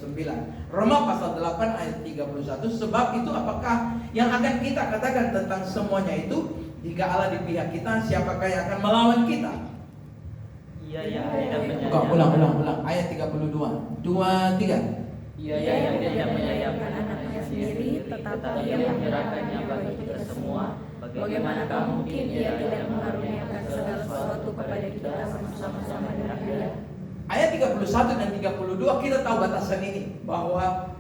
29. Roma pasal 8 ayat 31. Sebab itu apakah yang akan kita katakan tentang semuanya itu? Jika Allah di pihak kita, siapakah yang akan melawan kita? Ia yang tidak menyayangkan. Ulang. Ayat 32. 2, 3. Ia yang tidak menyayangkan anaknya sendiri, tetapi ia menyerahkannya bagi kita semua. Bagaimanakah mungkin ia tidak mengaruniakan segala sesuatu kepada kita bersama-sama dengan Dia? Ayat 31 dan 32 kita tahu batasan ini, bahwa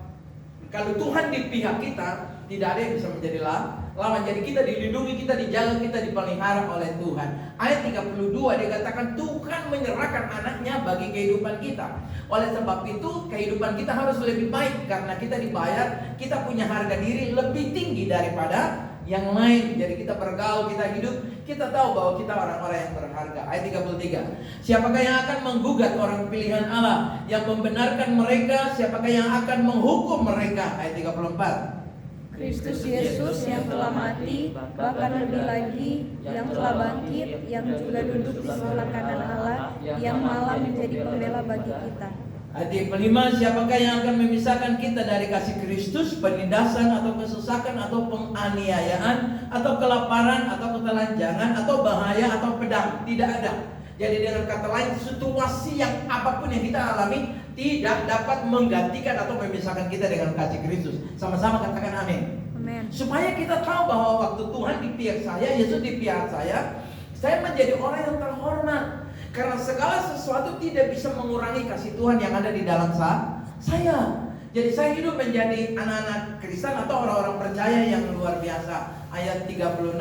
kalau Tuhan di pihak kita, tidak ada yang bisa menjadi lawan. Jadi kita dilindungi, kita dijaga, kita dipelihara oleh Tuhan. Ayat 32 dikatakan Tuhan menyerahkan anaknya bagi kehidupan kita. Oleh sebab itu kehidupan kita harus lebih baik, karena kita dibayar, kita punya harga diri lebih tinggi daripada yang lain. Jadi kita bergaul, kita hidup, kita tahu bahwa kita orang-orang yang berharga. Ayat 33. Siapakah yang akan menggugat orang pilihan Allah, yang membenarkan mereka? Siapakah yang akan menghukum mereka? Ayat 34. Kristus Yesus yang telah mati, bahkan lebih lagi yang telah bangkit, yang juga duduk di sebelah kanan Allah, yang malah menjadi pembela bagi kita. Ayat 5. Siapakah yang akan memisahkan kita dari kasih Kristus? Penindasan atau kesesakan atau penganiayaan atau kelaparan atau ketelanjangan atau bahaya atau pedang? Tidak ada. Jadi dengan kata lain, situasi yang apapun yang kita alami tidak dapat menggantikan atau memisahkan kita dengan kasih Kristus. Sama-sama katakan amin. Amin. Supaya kita tahu bahwa waktu Tuhan di pihak saya, Yesus di pihak saya menjadi orang yang terhormat. Karena segala sesuatu tidak bisa mengurangi kasih Tuhan yang ada di dalam saya. Jadi saya hidup menjadi anak-anak Kristen atau orang-orang percaya yang luar biasa. Ayat 36.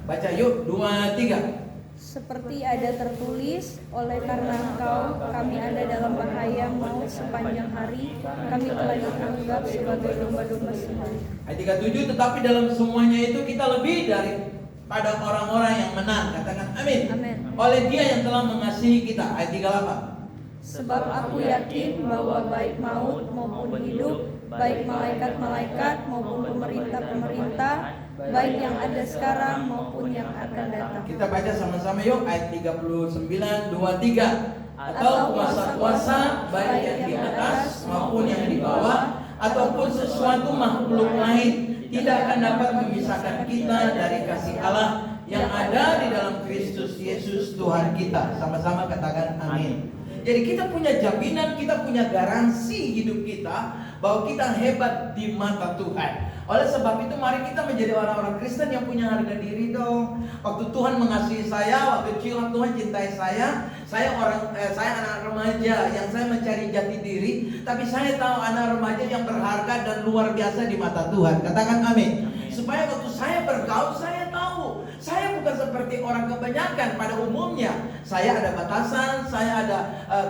Baca yuk, 2, 3. Seperti ada tertulis, oleh karena Engkau kami ada dalam bahaya maut sepanjang hari, kami telah dianggap sebagai domba-domba sembelih. Ayat 37. Tetapi dalam semuanya itu kita lebih daripada orang-orang yang menang. Katakan amin. Amin. Oleh Dia yang telah mengasihi kita. Ayat 38. Sebab aku yakin bahwa baik maut maupun hidup, baik malaikat-malaikat maupun pemerintah-pemerintah, baik yang ada sekarang maupun yang akan datang. Kita baca sama-sama yuk, ayat 39, 2, 3. Atau kuasa-kuasa baik yang di atas maupun yang di bawah, ataupun sesuatu makhluk lain, tidak akan dapat memisahkan kita dari kasih Allah yang ada di dalam Kristus Yesus Tuhan kita. Sama-sama katakan amin. Jadi kita punya jaminan, kita punya garansi hidup kita bahwa kita hebat di mata Tuhan. Oleh sebab itu mari kita menjadi orang-orang Kristen yang punya harga diri dong. Waktu Tuhan mengasihi saya, waktu Tuhan cintai saya anak remaja yang saya mencari jati diri, tapi saya tahu anak remaja yang berharga dan luar biasa di mata Tuhan. Katakan amin. Supaya waktu saya bergaul, saya tahu saya bukan seperti orang kebanyakan pada umumnya. Saya ada batasan, saya ada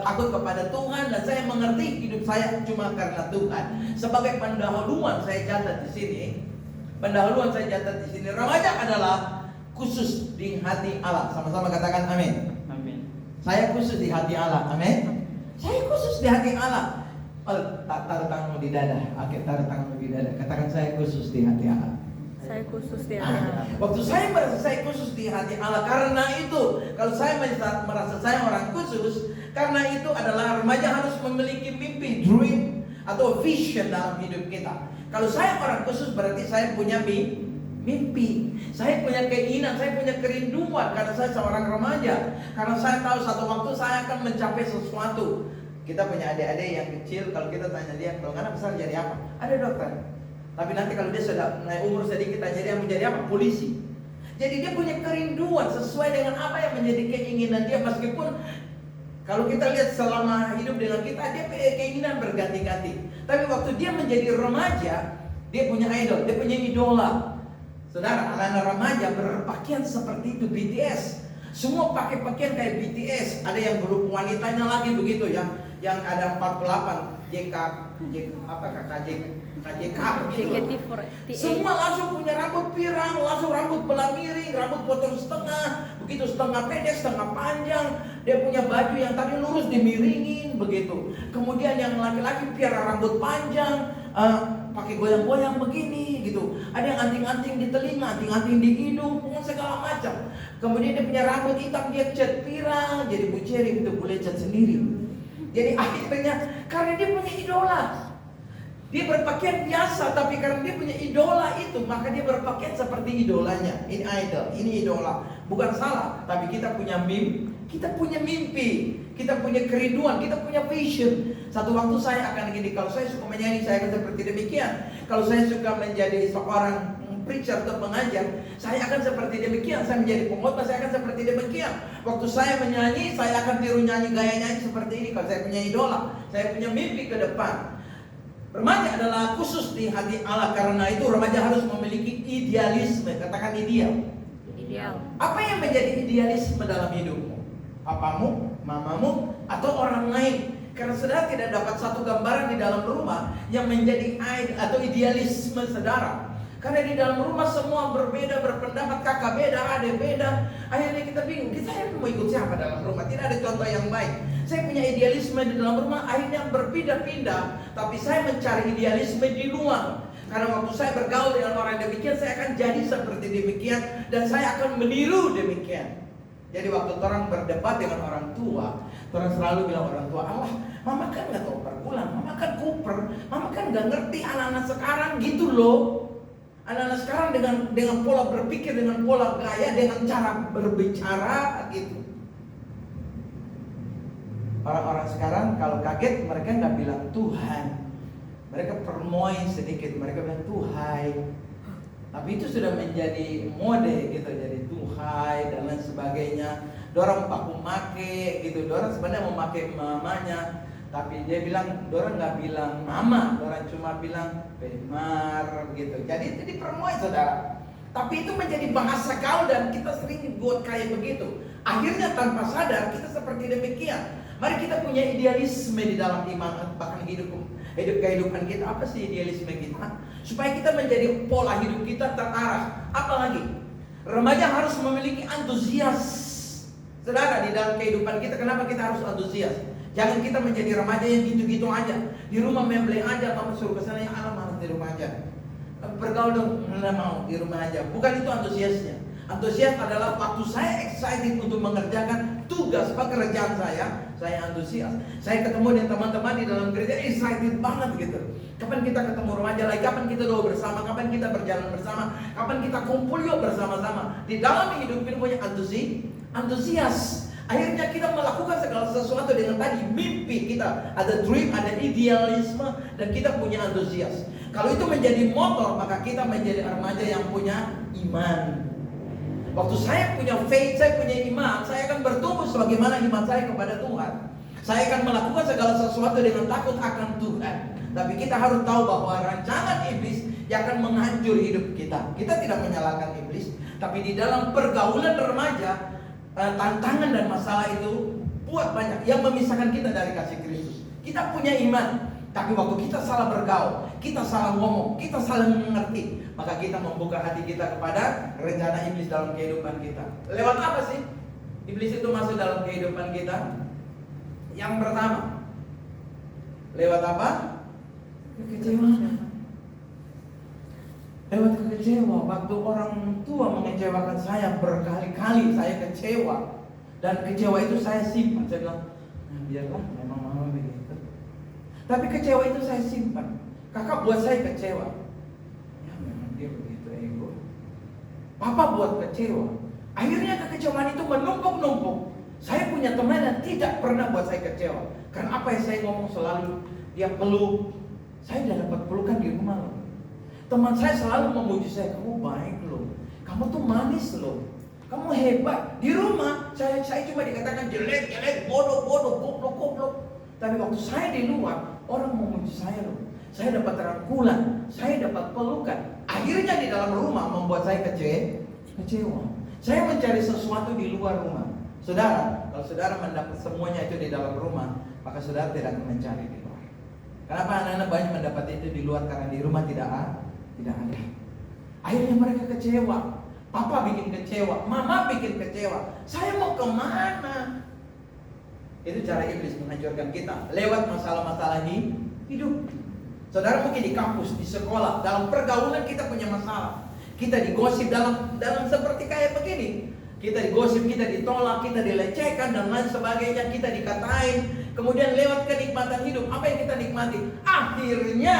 takut kepada Tuhan, dan saya mengerti hidup saya cuma karena Tuhan. Sebagai pendahuluan saya catat di sini. Remaja adalah khusus di hati Allah. Sama-sama katakan amin. Amin. Saya khusus di hati Allah. Amin. Saya khusus di hati Allah. Taruh tanganmu di dada. Oke, taruh tanganmu di dada. Katakan saya khusus di hati Allah. Saya khusus di hati Allah. Waktu saya merasa saya khusus di hati Allah, karena itu kalau saya merasa saya orang khusus, karena itu adalah remaja harus memiliki mimpi, dream atau vision dalam hidup kita. Kalau saya orang khusus berarti saya punya mimpi, saya punya keinginan, saya punya kerinduan karena saya seorang remaja. Karena saya tahu satu waktu saya akan mencapai sesuatu. Kita punya adik-adik yang kecil, kalau kita tanya dia, kalau anak besar jadi apa? Ada dokter. Tapi nanti kalau dia sudah naik umur sedikit, tanya dia mau jadi apa? Polisi. Jadi dia punya kerinduan sesuai dengan apa yang menjadi keinginan dia. Meskipun kalau kita lihat selama hidup dengan kita, dia keinginan berganti-ganti. Tapi waktu dia menjadi remaja, dia punya idol, dia punya idola. Saudara, anak-anak remaja berpakaian seperti itu, BTS. Semua pakai pakaian kayak BTS. Ada yang grup wanitanya lagi begitu ya, yang ada 48 KJK gitu. Semua langsung punya rambut pirang, langsung rambut belah miring, rambut potong setengah, begitu setengah pendek, setengah panjang. Dia punya baju yang tadi lurus dimiringin begitu. Kemudian yang laki-laki piara rambut panjang, pakai goyang-goyang begini gitu. Ada yang anting-anting di telinga, anting-anting di hidung, punya segala macam. Kemudian dia punya rambut hitam, dia cat pirang, jadi buceri gitu, boleh cat sendiri. Jadi akhirnya karena dia punya idola. Dia berpakaian biasa, tapi karena dia punya idola itu, maka dia berpakaian seperti idolanya. Ini idol, ini idola. Bukan salah, tapi kita punya mimpi, kita punya kerinduan, kita punya vision. Satu waktu saya akan gini, kalau saya suka menyanyi, saya akan seperti demikian. Kalau saya suka menjadi seorang preacher atau pengajar, saya akan seperti demikian. Saya menjadi pengkhotbah, saya akan seperti demikian. Waktu saya menyanyi, saya akan tiru nyanyi gaya nyanyi seperti ini. Kalau saya punya idola, saya punya mimpi ke depan. Remaja adalah khusus di hati Allah, karena itu remaja harus memiliki idealisme. Katakan ideal. Apa yang menjadi idealisme dalam hidupmu? Papamu, mamamu, atau orang lain? Karena saudara tidak dapat satu gambaran di dalam rumah yang menjadi idealisme saudara. Karena di dalam rumah semua berbeda, berpendapat, kakak beda, adik beda. Akhirnya kita bingung, kita mau ikut siapa dalam rumah? Tidak ada contoh yang baik. Saya punya idealisme di dalam rumah, akhirnya berpindah-pindah. Tapi saya mencari idealisme di luar. Karena waktu saya bergaul dengan orang demikian, saya akan jadi seperti demikian. Dan saya akan meniru demikian. Jadi waktu orang berdebat dengan orang tua, orang selalu bilang orang tua, Allah, mama kan gak tahu pergulan, mama kan kuper, mama kan gak ngerti anak-anak sekarang gitu loh. Anak-anak sekarang dengan pola berpikir, dengan pola gaya, dengan cara berbicara gitu. Orang-orang sekarang kalau kaget mereka nggak bilang Tuhan, mereka permoin sedikit, mereka bilang Tuhai. Tapi itu sudah menjadi mode gitu, jadi Tuhai dan lain sebagainya. Dorang paku make gitu, dorang sebenarnya memakai mamanya. Tapi dia bilang, dorang nggak bilang mama, dorang cuma bilang Bemar gitu. Jadi itu dipermuai saudara. Tapi itu menjadi bahasa gaul dan kita sering buat kayak begitu. Akhirnya tanpa sadar kita seperti demikian. Mari kita punya idealisme di dalam iman, bahkan hidup kehidupan kita. Apa sih idealisme kita? Supaya kita menjadi pola hidup kita terarah. Apalagi remaja harus memiliki antusias. Saudara, di dalam kehidupan kita, kenapa kita harus antusias? Jangan kita menjadi remaja yang gitu-gitu aja. Di rumah membleng aja, mama suruh ke sana, ya Allah malas di rumah aja. Bergaul dong, nggak mau di rumah aja. Bukan itu antusiasnya. Antusias adalah waktu saya excited untuk mengerjakan tugas pekerjaan saya antusias. Saya ketemu dengan teman-teman di dalam gereja, excited banget gitu. Kapan kita ketemu remaja lagi, kapan kita doa bersama, kapan kita berjalan bersama, kapan kita kumpul yuk bersama-sama. Di dalam hidup ini punya antusias. Akhirnya kita melakukan segala sesuatu dengan tadi mimpi kita, ada dream, ada idealisme, dan kita punya antusias. Kalau itu menjadi motor, maka kita menjadi remaja yang punya iman. Waktu saya punya faith, saya punya iman, saya akan bertumbuh sebagaimana iman saya kepada Tuhan. Saya akan melakukan segala sesuatu dengan takut akan Tuhan. Tapi kita harus tahu bahwa rancangan iblis yang akan menghancur hidup kita. Kita tidak menyalahkan iblis, tapi di dalam pergaulan remaja, tantangan dan masalah itu buat banyak yang memisahkan kita dari kasih Kristus. Kita punya iman, tapi waktu kita salah bergaul, kita salah ngomong, kita salah mengerti, maka kita membuka hati kita kepada rencana iblis dalam kehidupan kita. Lewat apa sih iblis itu masuk dalam kehidupan kita? Yang pertama, lewat apa? Kekecewaan. Lewat kecewa, waktu orang tua mengecewakan saya berkali-kali, saya kecewa. Dan kecewa itu saya simpan. Saya bilang, biarlah, memang mama begitu. Tapi kecewa itu saya simpan. Kakak buat saya kecewa. Ya memang dia begitu, ego. Papa buat kecewa. Akhirnya kekecewaan itu menumpuk-numpuk. Saya punya teman yang tidak pernah buat saya kecewa. Karena apa yang saya ngomong selalu, dia peluk. Saya tidak dapat pelukan di rumah loh. Teman saya selalu memuji saya, kamu baik loh, kamu tuh manis loh, kamu hebat. Di rumah saya cuma dikatakan jelek, bodoh, goblok. Tapi waktu saya di luar, orang memuji saya loh. Saya dapat rangkulan, saya dapat pelukan. Akhirnya di dalam rumah membuat saya kecewa. Saya mencari sesuatu di luar rumah. Saudara, kalau saudara mendapat semuanya itu di dalam rumah, maka saudara tidak akan mencari di luar. Kenapa anak-anak banyak mendapat itu di luar? Karena di rumah tidak ada. Akhirnya mereka kecewa. Papa bikin kecewa, mama bikin kecewa. Saya mau kemana? Itu cara iblis menghancurkan kita lewat masalah-masalah hidup. Saudara mungkin di kampus, di sekolah, dalam pergaulan kita punya masalah. Kita digosip dalam seperti kayak begini. Kita digosip, kita ditolak, kita dilecehkan dan lain sebagainya, kita dikatain. Kemudian lewat kenikmatan hidup, apa yang kita nikmati? Akhirnya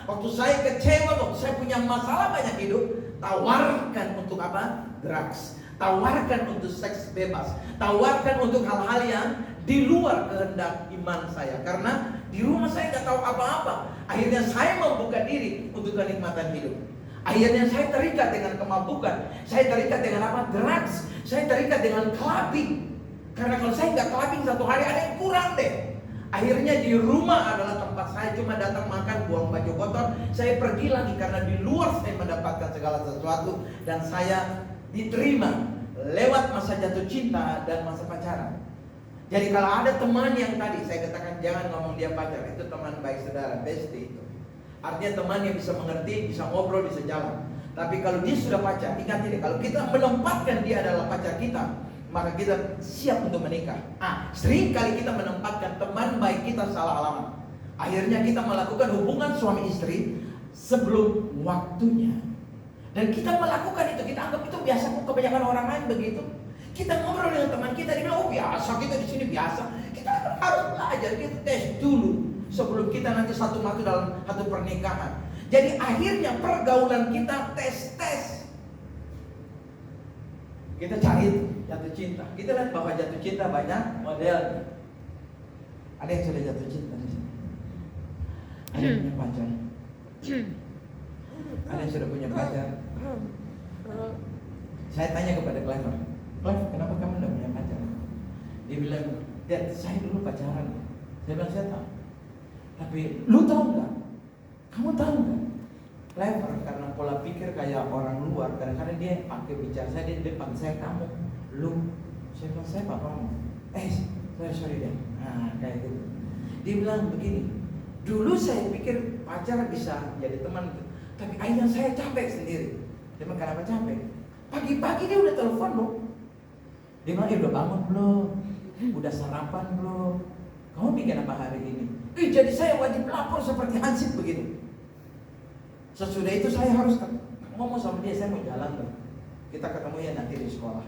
waktu saya kecewa, waktu saya punya masalah banyak hidup, tawarkan untuk apa? Drugs. Tawarkan untuk seks bebas. Tawarkan untuk hal-hal yang di luar kehendak iman saya. Karena di rumah saya nggak tahu apa-apa. Akhirnya saya membuka diri untuk kenikmatan hidup. Akhirnya saya terikat dengan kemabukan. Saya terikat dengan apa? Drugs. Saya terikat dengan clubbing. Karena kalau saya nggak clubbing satu hari ada yang kurang deh. Akhirnya di rumah adalah tempat saya cuma datang makan, buang baju kotor. Saya pergi lagi karena di luar saya mendapatkan segala sesuatu. Dan saya diterima lewat masa jatuh cinta dan masa pacaran. Jadi kalau ada teman yang tadi saya katakan jangan ngomong dia pacar, itu teman baik saudara, bestie itu. Artinya teman yang bisa mengerti, bisa ngobrol, bisa jalan. Tapi kalau dia sudah pacar, ingat ini, kalau kita menempatkan dia adalah pacar kita, maka kita siap untuk menikah. Sering kali kita menempatkan teman baik kita salah alamat. Akhirnya kita melakukan hubungan suami istri sebelum waktunya. Dan kita melakukan itu, kita anggap itu biasa, kok kebanyakan orang lain begitu. Kita ngobrol dengan teman kita, dia bilang, oh biasa, kita di sini biasa. Kita harus belajar, kita tes dulu sebelum kita nanti satu masuk dalam satu pernikahan. Jadi akhirnya pergaulan kita tes. Kita cari jatuh cinta. Kita lihat bahwa jatuh cinta banyak model. Ada yang sudah jatuh cinta di sini. Ada yang punya pacar. Ada yang sudah punya pacar. Saya tanya kepada Clever, kenapa kamu tidak punya pacar? Dia bilang, Dad, saya dulu pacaran. Saya bilang, saya tahu. Tapi lu tahu nggak? Kamu tahu nggak? Clever karena pola pikir kayak orang luar. Kadang-kadang dia pakai bicara saya di depan saya, kamu, lu. Saya bilang, saya papamu. Sorry deh. Kayak gitu. Dia bilang begini, dulu saya pikir pacar bisa jadi teman, tapi akhirnya saya capek sendiri. Dia bilang, kenapa capek? Pagi-pagi dia udah telepon loh. Dia bilang, udah bangun belum? Udah sarapan belum? Kamu bikin apa hari ini? Jadi saya wajib lapor seperti Hansip begitu. Sesudah itu saya harus ngomong sama dia, saya mau jalan loh. Kita ketemu ya nanti di sekolah.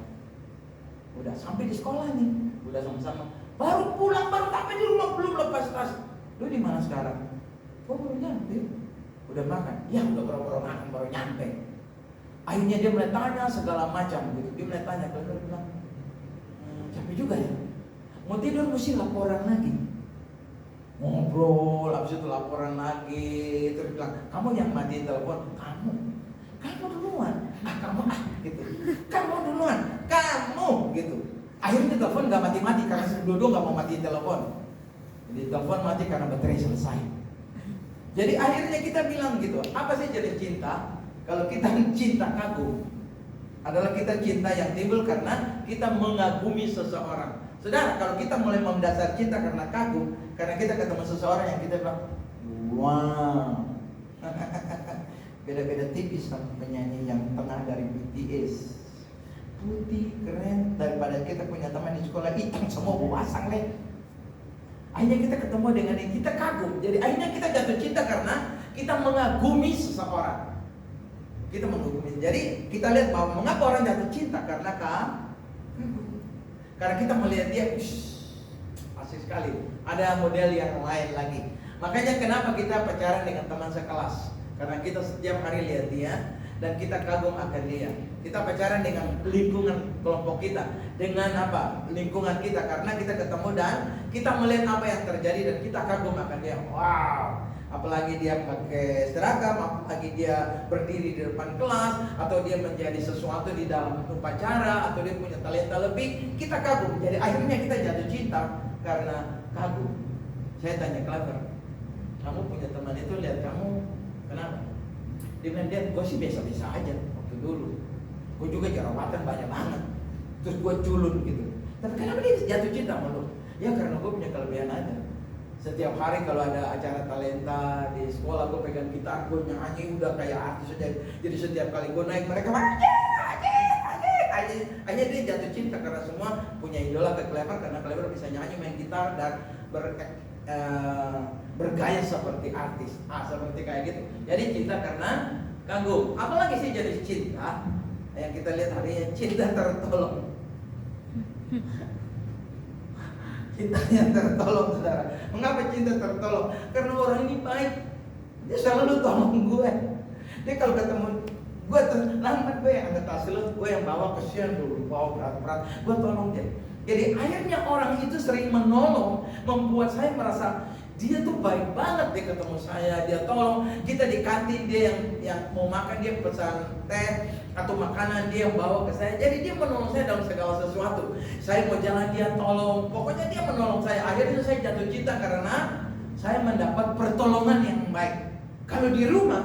Udah sampai di sekolah nih, udah sama-sama. Baru pulang, baru sampai di rumah, belum lepas tas. Lu di mana sekarang? Oh baru nyampe. Udah makan? Ya udah boro-boro makan, baru nyampe. Akhirnya dia mulai tanya segala macam gitu. Dia mulai tanya, kalau dia bilang, capek juga ya. Mau tidur mesti laporan lagi. Ngobrol, habis itu laporan lagi. Terus bilang, kamu yang matiin telepon. Kamu duluan. Gitu. Kamu duluan. Kamu gitu. Akhirnya telepon gak mati-mati karena dua-dua gak mau matiin telepon. Jadi telepon mati karena baterai selesai. Jadi akhirnya kita bilang gitu, apa sih jadi cinta? Kalau kita cinta kagum, adalah kita cinta yang timbul karena kita mengagumi seseorang. Saudara, kalau kita mulai mendasar cinta karena kagum, karena kita ketemu seseorang yang kita bilang, wow. Beda-beda tipis sama penyanyi yang tengah dari BTS. Putih, keren, daripada kita punya teman di sekolah hitam semua pasang deh. Akhirnya kita ketemu dengan yang kita kagum. Jadi akhirnya kita jatuh cinta karena kita mengagumi seseorang. Kita mengagumi. Jadi kita lihat bahwa mengapa orang jatuh cinta karena karena kita melihat dia, asik sekali. Ada model yang lain lagi. Makanya kenapa kita pacaran dengan teman sekelas? Karena kita setiap hari lihat dia dan kita kagum akan dia. Kita pacaran dengan lingkungan kelompok kita, dengan apa? Lingkungan kita, karena kita ketemu dan kita melihat apa yang terjadi dan kita kagum akan dia. Wow, apalagi dia pakai seragam, apalagi dia berdiri di depan kelas, atau dia menjadi sesuatu di dalam upacara, atau dia punya talenta lebih, kita kagum. Jadi akhirnya kita jatuh cinta karena kagum. Saya tanya Clever, kamu punya teman itu lihat kamu kenapa? Dia bilang, dia gue sih biasa-biasa aja waktu dulu. Gue juga jerawatan banyak banget. Terus gue culun gitu. Tapi kenapa dia jatuh cinta sama lu? Ya karena gue punya kelebihan aja. Setiap hari kalau ada acara talenta di sekolah, gue pegang gitar, gue nyanyi udah kayak artis aja. Jadi setiap kali gue naik mereka aja dia jatuh cinta karena semua punya idola ke Clever, karena Clever bisa nyanyi, main gitar dan bergaya seperti artis. Seperti kayak gitu. Jadi cinta karena kagum. Apalagi sih jadi cinta? Yang kita lihat hari ini cinta tertolong. Cinta yang tertolong, saudara. Mengapa cinta tertolong? Karena orang ini baik. Dia selalu tolong gue. Dia kalau ketemu gue lambat, gue yang angkat tas lu, gue yang bawa, kesian dulu bawa berat-berat, gue tolong dia. Jadi akhirnya orang itu sering menolong, membuat saya merasa dia tuh baik banget. Dia ketemu saya, dia tolong. Kita di kantin, dia yang mau makan, dia pesan teh atau makanan, dia yang bawa ke saya. Jadi dia menolong saya dalam segala sesuatu. Saya mau jalan, dia tolong. Pokoknya dia menolong saya. Akhirnya saya jatuh cinta karena saya mendapat pertolongan yang baik. Kalau di rumah,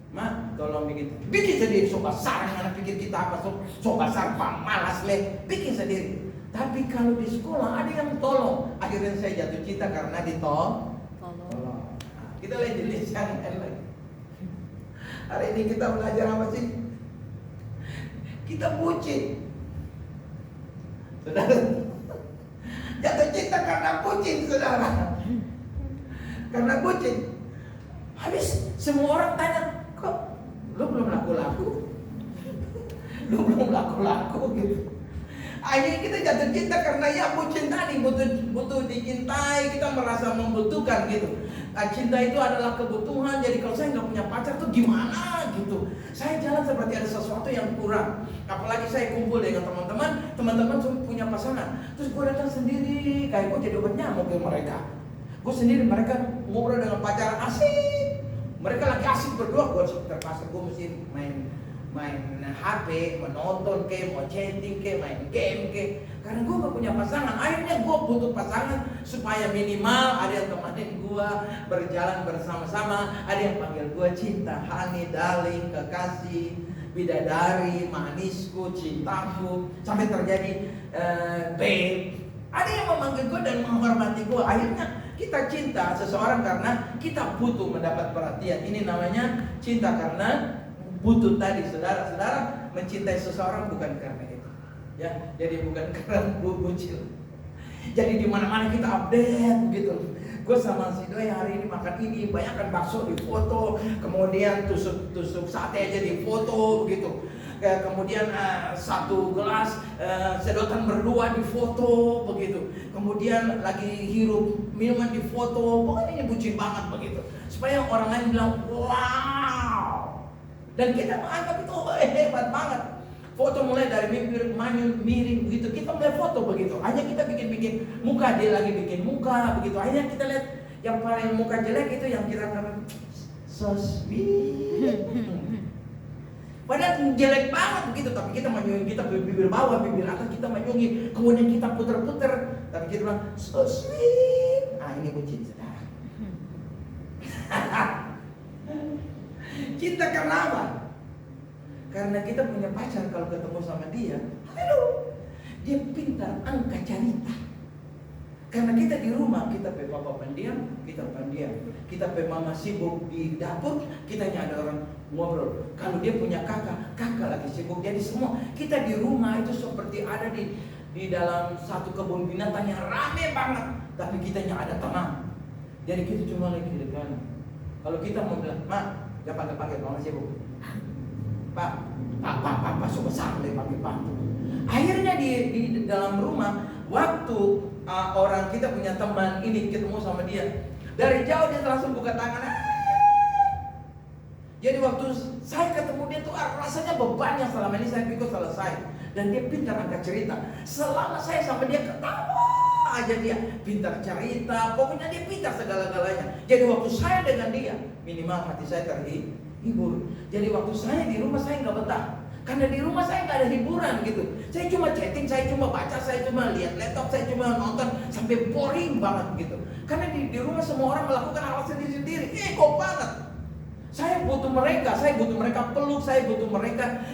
Mak, tolong bikin sendiri. Sok basar, anak pikir kita apa? Sok basar, Pak, malas leh. Bikin sendiri. Tapi kalau di sekolah ada yang tolong. Akhirnya saya jatuh cinta karena ditolong. Nah, kita lihat jenis yang lain. Hari ini kita belajar apa sih? Kita bucin. Saudara, jatuh cinta karena bucin, saudara. Karena bucin. Habis semua orang tanya, kok lu belum laku-laku? Lu belum laku-laku gitu. Akhirnya kita jatuh cinta karena ya bucin tadi, butuh dicintai, kita merasa membutuhkan gitu. Cinta itu adalah kebutuhan. Jadi kalau saya nggak punya pacar tuh gimana gitu. Saya jalan seperti ada sesuatu yang kurang. Apalagi saya kumpul dengan teman-teman semua punya pasangan. Terus gue datang sendiri, kayak gue jadi obat nyamuk ke mereka. Gue sendiri, mereka ngobrol dengan pacar asik. Mereka lagi asik berdua, gue terpaksa gue mesti main HP, menonton ke, mau chatting ke, main game ke. Karena gue gak punya pasangan. Akhirnya gue butuh pasangan supaya minimal ada yang temenin gue berjalan bersama-sama. Ada yang panggil gue cinta, honey, darling, kekasih, bidadari, manisku, cintaku, sampai terjadi babe. Ada yang memanggil gue dan menghormati gue. Akhirnya kita cinta seseorang karena kita butuh mendapat perhatian. Ini namanya cinta karena butuh tadi. Saudara mencintai seseorang bukan karena itu, ya. Jadi bukan karena bucin. Jadi di mana-mana kita update gitu. Gue sama si Doi hari ini makan ini, banyakkan bakso di foto, kemudian tusuk sate aja di foto gitu. Kemudian satu gelas sedotan berdua di foto begitu. Kemudian lagi hirup minuman di foto. Pokoknya ini bucin banget begitu. Supaya orang lain bilang wow. Dan kita menganggap itu hebat banget. Foto mulai dari bibir manyun miring begitu. Kita mulai foto begitu. Hanya kita bikin muka, dia lagi bikin muka begitu. Akhirnya kita lihat yang paling muka jelek itu yang kita katakan so sweet. Padahal jelek banget begitu, tapi kita menyungi, kita bibir bawah, bibir atas kita menyungi, kemudian kita puter-puter, tapi kita bilang so sweet. Ini bucin, saudara. Cinta karena apa? Karena kita punya pacar, kalau ketemu sama dia, halo, dia pintar angkat cerita. Karena kita di rumah, kita pe papa pendiam, kita pendiam. Kita pe mama sibuk di dapur, kita ada orang ngobrol. Kalau dia punya kakak lagi sibuk. Jadi semua kita di rumah itu seperti ada di dalam satu kebun binatang yang rame banget. Tapi kita ada teman. Jadi kita cuma lagi di depan. Kalau kita mau bilang, Mak, jangan panggil mama sibuk. Pak, suka sampai panggil. Akhirnya di dalam rumah, waktu orang kita punya teman ini ketemu sama dia, dari jauh dia langsung buka tangan. Jadi waktu saya ketemu dia tuh rasanya beban yang selama ini saya pikir selesai. Dan dia pintar angkat cerita. Selama saya sama dia ketawa aja, dia pintar cerita. Pokoknya dia pintar segala-galanya. Jadi waktu saya dengan dia, minimal hati saya terhibur. Jadi waktu saya di rumah saya nggak betah. Karena di rumah saya nggak ada hiburan gitu. Saya cuma chatting, saya cuma baca, saya cuma lihat laptop, saya cuma nonton sampai boring banget gitu. Karena di rumah semua orang melakukan hal sendiri-sendiri. Kok banget. Saya butuh mereka peluk, saya butuh mereka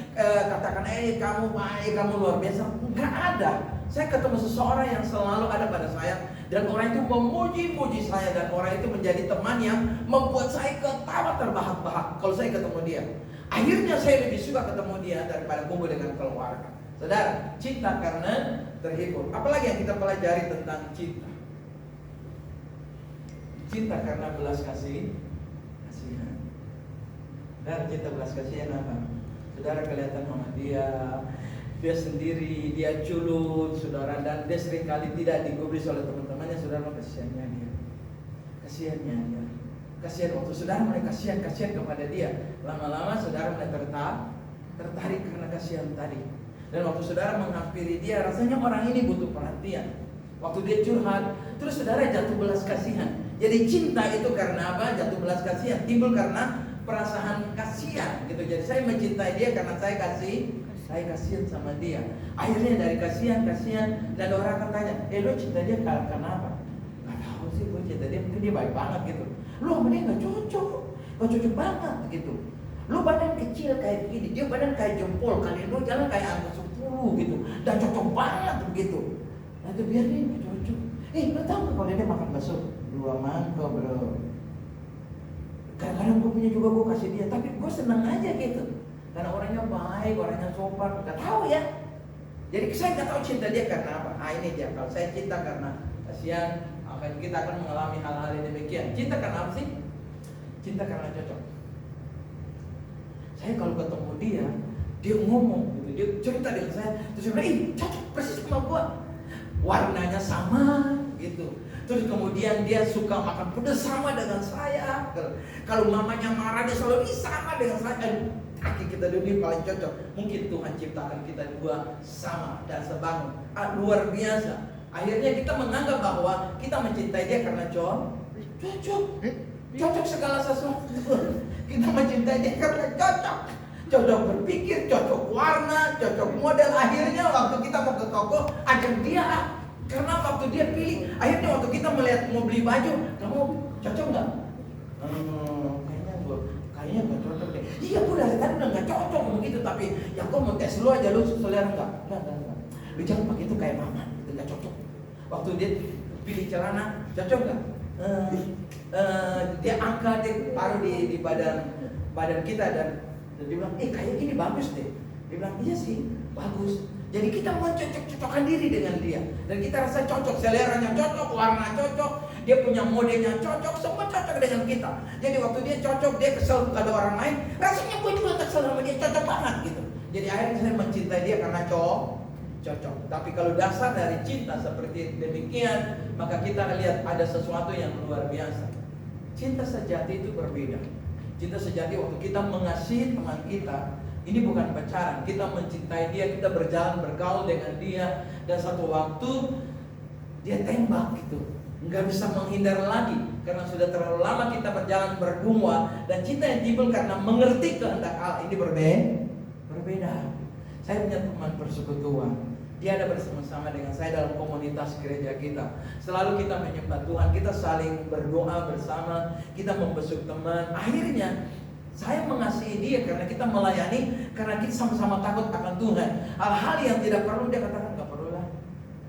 katakan, kamu baik, kamu luar biasa. Nggak ada. Saya ketemu seseorang yang selalu ada pada saya, dan orang itu memuji-muji saya, dan orang itu menjadi teman yang membuat saya ketawa terbahak-bahak kalau saya ketemu dia. Akhirnya saya lebih suka ketemu dia daripada kumpul dengan keluarga. Saudara, cinta karena terhibur. Apalagi yang kita pelajari tentang cinta? Cinta karena belas kasihan. Dan cinta belas kasihan apa? Saudara kelihatan sama dia sendiri, dia culun, saudara, dan dia seringkali tidak digubris oleh teman-temannya. Saudara, kasihannya dia. kasihan. Waktu saudara mulai kasihan kepada dia, lama-lama saudara mulai tertarik karena kasihan tadi. Dan waktu saudara menghampiri dia, rasanya orang ini butuh perhatian. Waktu dia curhat, terus saudara jatuh belas kasihan. Jadi cinta itu karena apa? Jatuh belas kasihan timbul karena perasaan kasihan gitu. Jadi saya mencintai dia karena saya kasihan sama dia. Akhirnya dari kasihan dan orang akan tanya, lo cinta dia karena apa? Gak tahu sih, gue cinta dia mungkin dia baik banget gitu. Lo sama dia gak cocok banget gitu. Lo badan kecil kayak begini, dia badan kayak jempol, kalian lo jalan kayak angka 10 gitu, dan cocok banget begitu. Nah itu biar dia gak cocok. Lo tau gak kalau dia makan bakso 2 mangkok bro. Kadang-kadang gue punya juga, gue kasih dia, tapi gue seneng aja gitu. Karena orangnya baik, orangnya sopan, gak tahu ya. Jadi saya gak tahu cinta dia karena apa. Ini dia, kalau saya cinta karena kasihan, kita akan mengalami hal-hal yang demikian. Cinta karena apa sih? Cinta karena cocok. Saya kalau ketemu dia ngomong gitu, dia cerita dengan saya, terus saya bilang, cocok persis sama gua. Warnanya sama gitu. Terus kemudian dia suka makan pedas sama dengan saya. Kalau mamanya marah dia selalu sama dengan saya. Kaki kita dunia paling cocok. Mungkin Tuhan ciptakan kita dua sama dan sebangun. Luar biasa. Akhirnya kita menganggap bahwa kita mencintai dia karena cocok segala sesuatu. Kita mencintai dia karena cocok berpikir, cocok warna, cocok model. Akhirnya waktu kita mau ke toko, ajak dia. Karena waktu dia pilih, akhirnya waktu kita melihat mau beli baju, kamu cocok nggak? Kayaknya nggak cocok deh. Iya, gue dari tadi udah nggak cocok begitu, tapi ya gue mau tes lu aja, lu selera nggak? Enggak. Lu jangan pakai itu kayak mama, itu nggak cocok. Waktu dia pilih celana, cocok nggak? Dia angkat, dia taruh di badan kita dan dia bilang, kayak gini bagus deh. Dia bilang, iya sih, bagus. Jadi kita mau cocok-cocokkan diri dengan dia. Dan kita rasa cocok, seleranya cocok, warna cocok, dia punya modelnya cocok, semua cocok dengan kita. Jadi waktu dia cocok, dia kesel kepada orang lain, rasanya gue juga kesel sama dia, cocok banget gitu. Jadi akhirnya saya mencintai dia karena cocok. Tapi kalau dasar dari cinta seperti demikian, maka kita lihat ada sesuatu yang luar biasa. Cinta sejati itu berbeda. Cinta sejati waktu kita mengasihi teman kita, ini bukan pacaran, kita mencintai dia, kita berjalan bergaul dengan dia, dan satu waktu dia tembak gitu, nggak bisa menghindar lagi karena sudah terlalu lama kita berjalan berdua, dan cinta yang timbul karena mengerti kehendak Allah ini berbeda. Saya punya teman persekutuan, dia ada bersama-sama dengan saya dalam komunitas gereja kita. Selalu kita menyembah Tuhan, kita saling berdoa bersama, kita membesuk teman. Akhirnya saya mengasihi dia karena kita melayani, karena kita sama-sama takut akan Tuhan. Hal-hal yang tidak perlu dia katakan nggak perlu lah.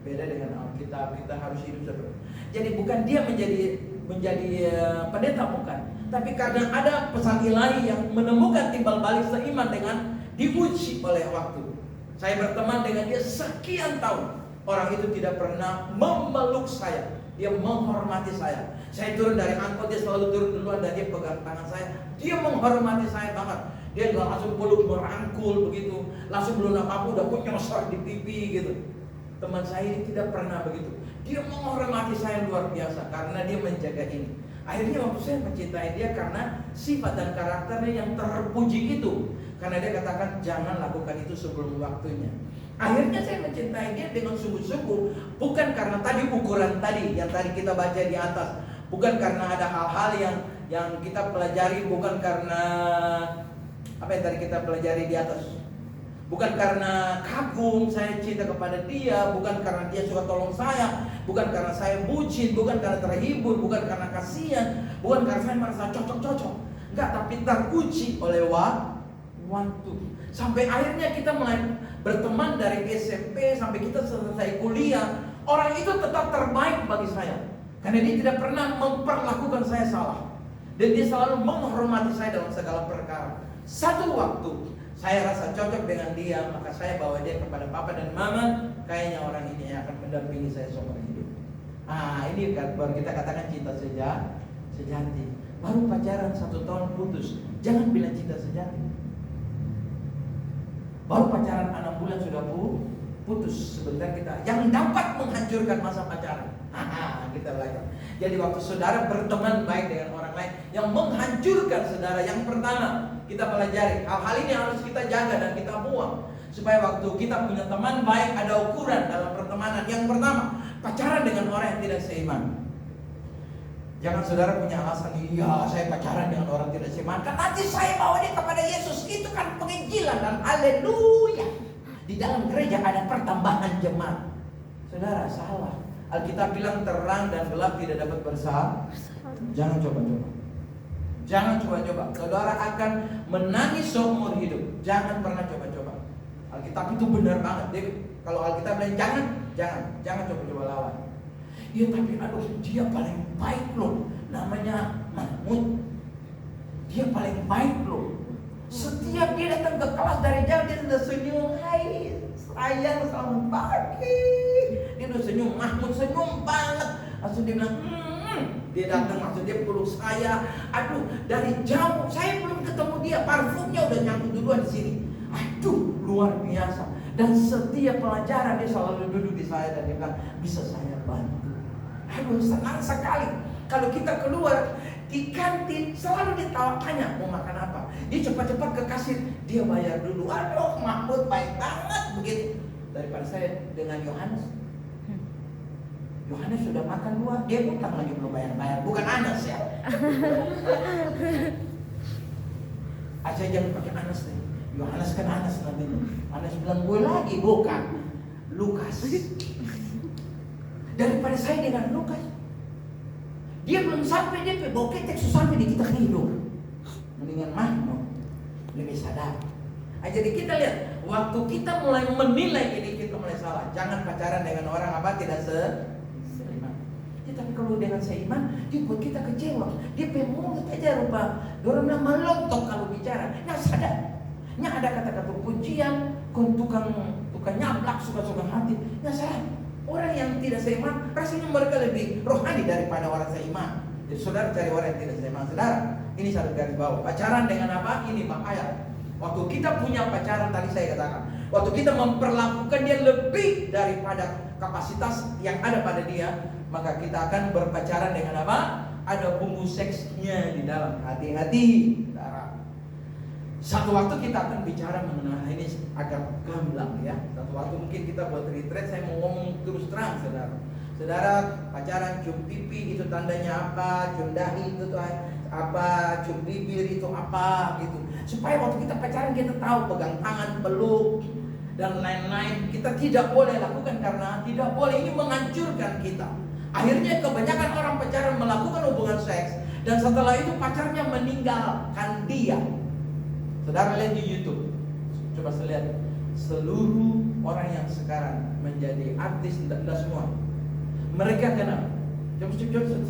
Beda dengan Alkitab, kita harus hidup seperti. Jadi bukan dia menjadi pendeta, bukan. Tapi karena ada pesan ilahi yang menemukan timbal balik seiman dengan diuji oleh waktu. Saya berteman dengan dia sekian tahun. Orang itu tidak pernah memeluk saya. Dia menghormati saya. Saya turun dari angkot, dia selalu turun duluan dan dia pegang tangan saya. Dia menghormati saya banget. Dia nggak langsung peluk merangkul begitu, langsung belum apa-apa udah nyosor di pipi gitu. Teman saya ini tidak pernah begitu. Dia menghormati saya luar biasa karena dia menjaga ini. Akhirnya waktu saya mencintai dia karena sifat dan karakternya yang terpuji itu. Karena dia katakan jangan lakukan itu sebelum waktunya. Akhirnya saya mencintai dia dengan sungguh-sungguh, bukan karena tadi ukuran tadi yang tadi kita baca di atas, bukan karena ada hal-hal yang kita pelajari, bukan karena apa yang tadi kita pelajari di atas, bukan karena kagum saya cinta kepada dia, bukan karena dia suka tolong saya, bukan karena saya bucin, bukan karena terhibur, bukan karena kasihan, bukan karena saya merasa cocok-cocok, enggak, tapi teruji oleh waktu. Sampai akhirnya kita mulai berteman dari SMP sampai kita selesai kuliah. Orang itu tetap terbaik bagi saya karena dia tidak pernah memperlakukan saya salah, dan dia selalu menghormati saya dalam segala perkara. Satu waktu saya rasa cocok dengan dia, maka saya bawa dia kepada papa dan mama. Kayaknya orang ini yang akan mendampingi saya seumur hidup. Ini baru kita katakan cinta sejati. Baru pacaran 1 tahun putus, jangan bilang cinta sejati. Baru pacaran 6 bulan sudah putus, sebentar kita yang dapat menghancurkan masa pacaran. Kita belajar. Jadi waktu saudara berteman baik dengan orang lain yang menghancurkan saudara, yang pertama kita pelajari hal-hal ini harus kita jaga dan kita buang, supaya waktu kita punya teman baik ada ukuran dalam pertemanan. Yang pertama, pacaran dengan orang yang tidak seiman. Jangan saudara punya alasan, iya saya pacaran dengan orang tidak seiman, kan nanti saya bawa dia kepada Yesus. Itu kan penginjilan dan haleluya. Di dalam gereja ada pertambahan jemaat. Saudara salah. Alkitab bilang terang dan gelap tidak dapat bersama. Jangan coba-coba. Jangan coba-coba. Saudara akan menangis seumur hidup. Jangan pernah coba-coba. Alkitab itu benar banget. Jadi kalau Alkitab bilang jangan coba-coba lawan. Iya tapi aduh dia paling baik loh. Namanya Mahmud. Dia paling baik loh. Setiap dia datang ke kelas dari jauh dia sudah senyum. Hai sayang selamat pagi. Dia udah senyum, Mahmud senyum banget. Langsung dia bilang, dia datang langsung dia peluk saya. Aduh, dari jauh saya belum ketemu dia, parfumnya udah nyangkut duluan di sini. Aduh, luar biasa. Dan setiap pelajaran dia selalu duduk di saya dan dia bilang, bisa saya bantu. Aduh, senang sekali. Kalau kita keluar di kantin selalu ditawakannya mau makan apa. Dia cepat-cepat ke kasir, dia bayar dulu. Aduh, Mahmud baik banget begitu. Daripada saya dengan Yohanes. Yohanes sudah makan dua, dia utang lagi belum bayar-bayar. Bukan Anas ya. Aja jangan pakai Anas nih. Yohanes kan Anas nanti. Anas bilang gue lagi, bukan Lukas. Daripada saya dengan Lukas. Dia belum sampai, dia bawa ketek sampai di kita hidup. Mendingan Mahmud lebih sadar. Jadi kita lihat, waktu kita mulai menilai ini kita mulai salah. Jangan pacaran dengan orang apa tidak seiman. Tapi kalau dengan seiman, dia buat kita kecewa. Dia pemulut aja rupa. Orang bilang melontok kalau bicara. Nggak sadar. Nggak ada kata-kata pujian, tukang nyablak suka-suka hati. Nggak sadar. Orang yang tidak seiman, rasanya mereka lebih rohani daripada orang seiman. Jadi saudara cari orang yang tidak seiman. Saudara, ini satu garis bawah. Pacaran dengan apa? Ini bahaya. Waktu kita punya pacaran tadi saya katakan, waktu kita memperlakukan dia lebih daripada kapasitas yang ada pada dia, maka kita akan berpacaran dengan apa? Ada bumbu seksnya di dalam. Hati-hati. Satu waktu kita akan bicara mengenai ini agak gamblang ya. Satu waktu mungkin kita buat retreat, saya mau ngomong terus terang saudara. Saudara pacaran cium pipi itu tandanya apa? Cium dahi itu apa? Cium bibir itu apa? Gitu. Supaya waktu kita pacaran kita tahu pegang tangan, peluk dan lain-lain. Kita tidak boleh lakukan karena tidak boleh, ini menghancurkan kita. Akhirnya kebanyakan orang pacaran melakukan hubungan seks dan setelah itu pacarnya meninggalkan dia. Saudara lihat di YouTube, coba lihat seluruh orang yang sekarang menjadi artis, tidak semua. Mereka kenal. Coba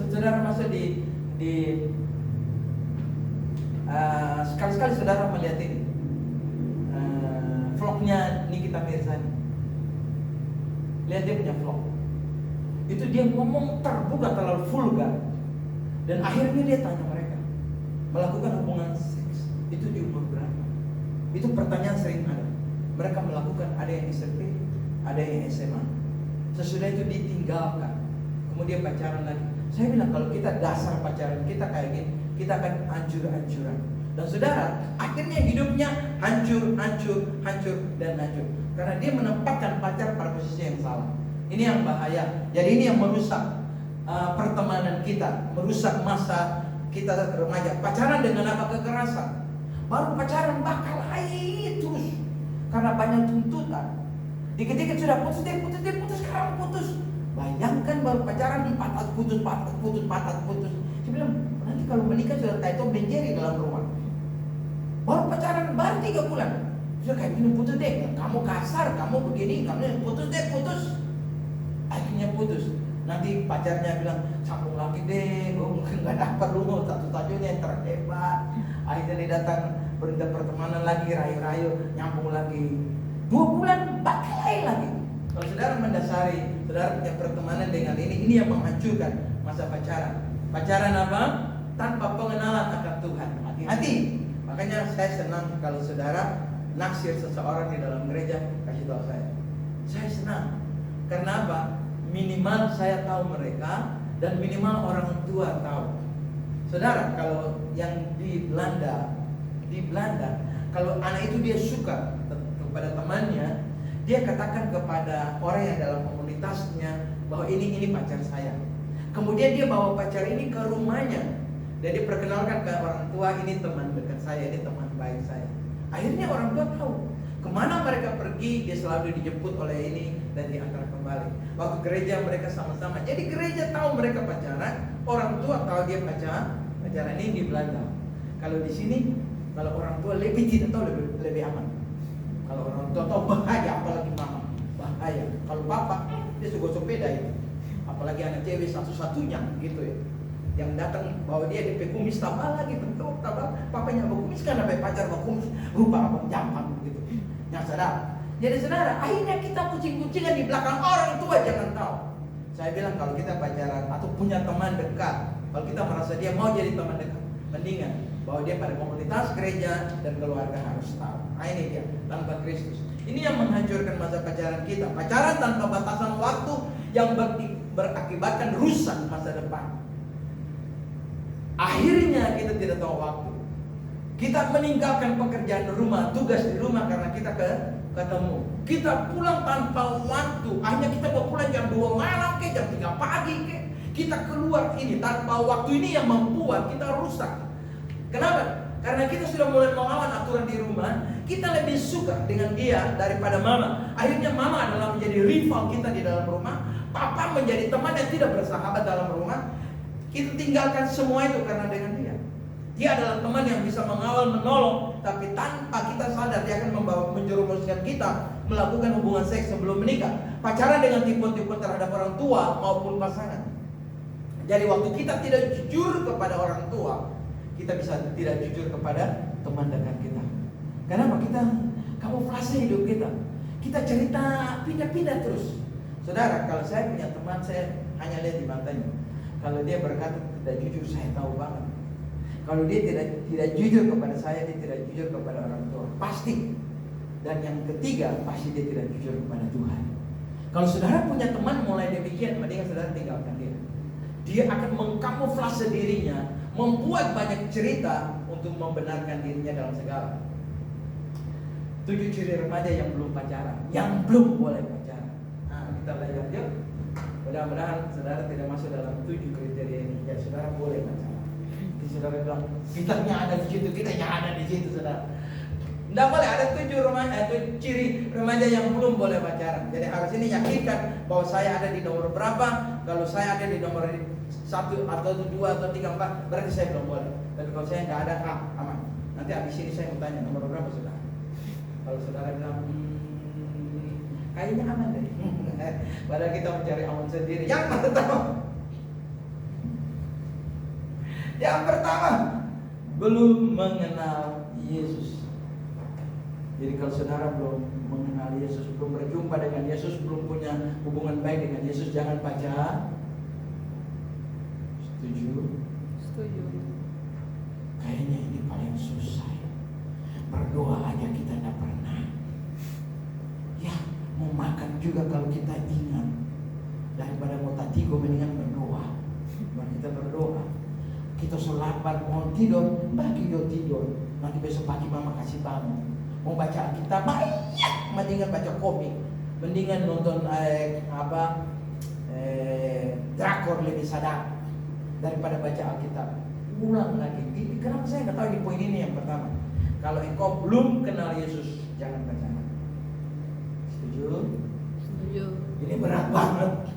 saudara masa di sekali-sekali saudara melihat ini vlognya Nikita Mirzani. Lihat dia punya vlog. Itu dia ngomong terbuka, terlalu vulgar. Dan akhirnya dia tanya mereka, melakukan hubungan seks itu di umur berapa? Itu pertanyaan sering ada. Mereka melakukan, ada yang SMP, ada yang SMA. Sesudah itu ditinggalkan, kemudian pacaran lagi. Saya bilang kalau kita dasar pacaran kita kayak gini, kita akan hancur-hancuran. Dan saudara, akhirnya hidupnya hancur, dan hancur. Karena dia menempatkan pacar pada posisi yang salah. Ini yang bahaya. Jadi ini yang merusak pertemanan kita, merusak masa kita remaja. Pacaran dengan apa? Kekerasan. Baru pacaran bakal air terus. Karena banyak tuntutan. Dikit-dikit sudah putus, sekarang putus. Bayangkan baru pacaran putus. Saya bilang, nanti kalau menikah sudah kayak Tom dan Jerry dalam rumah. Baru pacaran, baru 3 bulan. Sudah kayak gini, putus deh. Kamu kasar, kamu begini, kamu putus deh. Akhirnya putus. Nanti pacarnya bilang, sambung lagi deh. Gue mungkin gak dapat lu, satu-satunya yang terhebat. Akhirnya dia datang berita pertemanan lagi, rayu-rayu, nyambung lagi. 2 bulan, bakal lagi. Kalau saudara mendasari, saudara punya pertemanan dengan ini yang menghancurkan masa pacaran. Pacaran apa? Tanpa pengenalan akan Tuhan. Hati-hati. Makanya saya senang kalau saudara naksir seseorang di dalam gereja, kasih tahu saya. Saya senang. Karena apa? minimal saya tahu mereka dan minimal orang tua tahu. Saudara, kalau yang di Belanda, kalau anak itu dia suka kepada temannya, dia katakan kepada orang yang dalam komunitasnya bahwa ini pacar saya. Kemudian dia bawa pacar ini ke rumahnya dan diperkenalkan ke orang tua, ini teman dekat saya, ini teman baik saya. Akhirnya orang tua tahu kemana mereka pergi, dia selalu dijemput oleh ini dan diantar kembali. Waktu gereja mereka sama-sama. Jadi gereja tahu mereka pacaran, orang tua tahu dia pacaran. Ini di Belanda. Kalau di sini, kalau orang tua lebih tidak tahu, lebih aman. Kalau orang tua tahu bahaya, apalagi mama bahaya. Kalau bapak dia suka sepeda itu, apalagi anak cewek satu-satunya gitu ya, yang datang bawa dia di kumis, tambah lagi bentuk, tambah papanya berkumis kan sampai pacar berkumis, rupa abang jampang gitu. Yang saudara, jadi saudara, akhirnya kita kucing-kucingan di belakang orang tua, jangan tahu. Saya bilang kalau kita pacaran atau punya teman dekat, kalau kita merasa dia mau jadi teman dekat, mendingan bahwa dia pada komunitas gereja dan keluarga harus tahu. Nah ini dia, tanpa Kristus. Ini yang menghancurkan masa pacaran kita. Pacaran tanpa batasan waktu yang berakibatkan rusak masa depan. Akhirnya kita tidak tahu waktu. Kita meninggalkan pekerjaan rumah, tugas di rumah karena kita ketemu. Kita pulang tanpa waktu. Akhirnya kita mau pulang jam 2 malam ke jam 3 pagi ke. Kita keluar ini tanpa waktu, ini yang membuat kita rusak. Kenapa? Karena kita sudah mulai melawan aturan di rumah. Kita lebih suka dengan dia daripada mama. Akhirnya mama adalah menjadi rival kita di dalam rumah. Papa menjadi teman yang tidak bersahabat dalam rumah. Kita tinggalkan semua itu karena dengan dia. Dia adalah teman yang bisa mengawal, menolong, tapi tanpa kita sadar dia akan menjerumuskan kita melakukan hubungan seks sebelum menikah. Pacaran dengan tipu-tipu terhadap orang tua maupun pasangan. Jadi waktu kita tidak jujur kepada orang tua, kita bisa tidak jujur kepada teman dekat kita. Kenapa? Kita kamuflase hidup kita. Kita cerita pindah-pindah terus. Saudara, kalau saya punya teman, saya hanya lihat di matanya. Kalau dia berkata tidak jujur, saya tahu banget. Kalau dia tidak jujur kepada saya, dia tidak jujur kepada orang tua, pasti. Dan yang ketiga, pasti dia tidak jujur kepada Tuhan. Kalau saudara punya teman mulai demikian, mendingan saudara tinggalkan dia. Dia akan mengkamuflase dirinya, membuat banyak cerita untuk membenarkan dirinya dalam segala. 7 ciri remaja yang belum pacaran, yang belum boleh pacaran. Nah, kita belajar yuk. Mudah-mudahan saudara tidak masuk dalam 7 kriteria ini. Ya, saudara boleh pacaran. Saudara bilang, kitanya ada di situ, kitanya ada di situ, saudara. Tidak boleh, ada 7 ciri remaja yang belum boleh pacaran. Jadi harus ini yakinkan bahwa saya ada di nomor berapa. Kalau saya ada di nomor 1 atau 2 atau 3, 4, berarti saya belum boleh. Tapi kalau saya nggak ada, aman. Nanti habis ini saya mau tanya nomor berapa saudara. Kalau saudara bilang, kayaknya aman deh. Padahal kita mencari aman sendiri. Yang pertama, belum mengenal Yesus. Jadi kalau saudara belum mengenal Yesus, belum berjumpa dengan Yesus, belum punya hubungan baik dengan Yesus, jangan pacaran. Setuju? Setuju. Kayaknya ini paling susah. Berdoa aja kita tidak pernah. Ya, mau makan juga kalau kita ingat. Daripada mau tatigo, mendingan berdoa. Mari kita berdoa. Kita selapan mau tidur, bagi dia tidur. Nanti besok pagi mama kasih bangun. Mau baca Alkitab, banyak. Mendingan baca komik, mendingan nonton drakor lebih sadar daripada baca Alkitab. Ulang lagi. Kenapa saya nggak tahu di poin ini yang pertama? Kalau engkau belum kenal Yesus, jangan pacaran. Setuju? Setuju. Ini berat banget.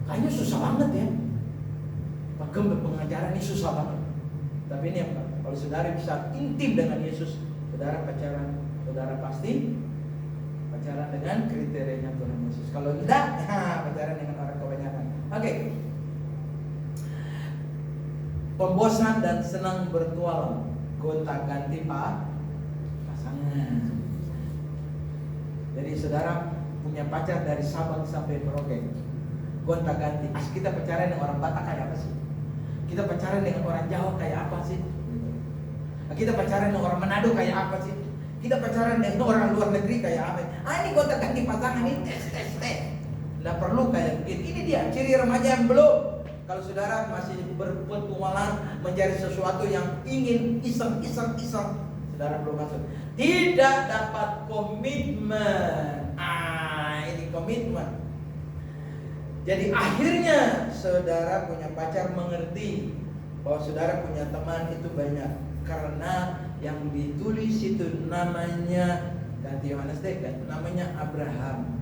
Kayaknya susah banget ya. Pakai pengajaran ini susah banget. Tapi ini apa? Kalau saudara bisa intim dengan Yesus, saudara pacaran, saudara pasti pacaran dengan kriterianya Tuhan Yesus. Kalau tidak, pacaran dengan orang kebanyakan. Oke. Pembosan dan senang bertualang, gonta-ganti pasangan. Jadi saudara punya pacar dari Sabang sampai Merauke, gonta-ganti. Kita pacaran dengan orang Batak kayak apa sih? Kita pacaran dengan orang Jawa kayak apa sih? Kita pacaran dengan orang Manado kayak apa sih? Kita pacaran dengan orang luar negeri kayak apa? Ini gonta-ganti pasangan, ini tes. Tidak perlu kayak begitu. Ini dia ciri remaja yang belum. Kalau saudara masih berpetualang mencari sesuatu yang ingin iseng, saudara belum masuk. Tidak dapat komitmen. Ini komitmen. Jadi akhirnya saudara punya pacar mengerti bahwa saudara punya teman itu banyak, karena yang ditulis itu namanya, ganti Yohanes deh kan, namanya Abraham.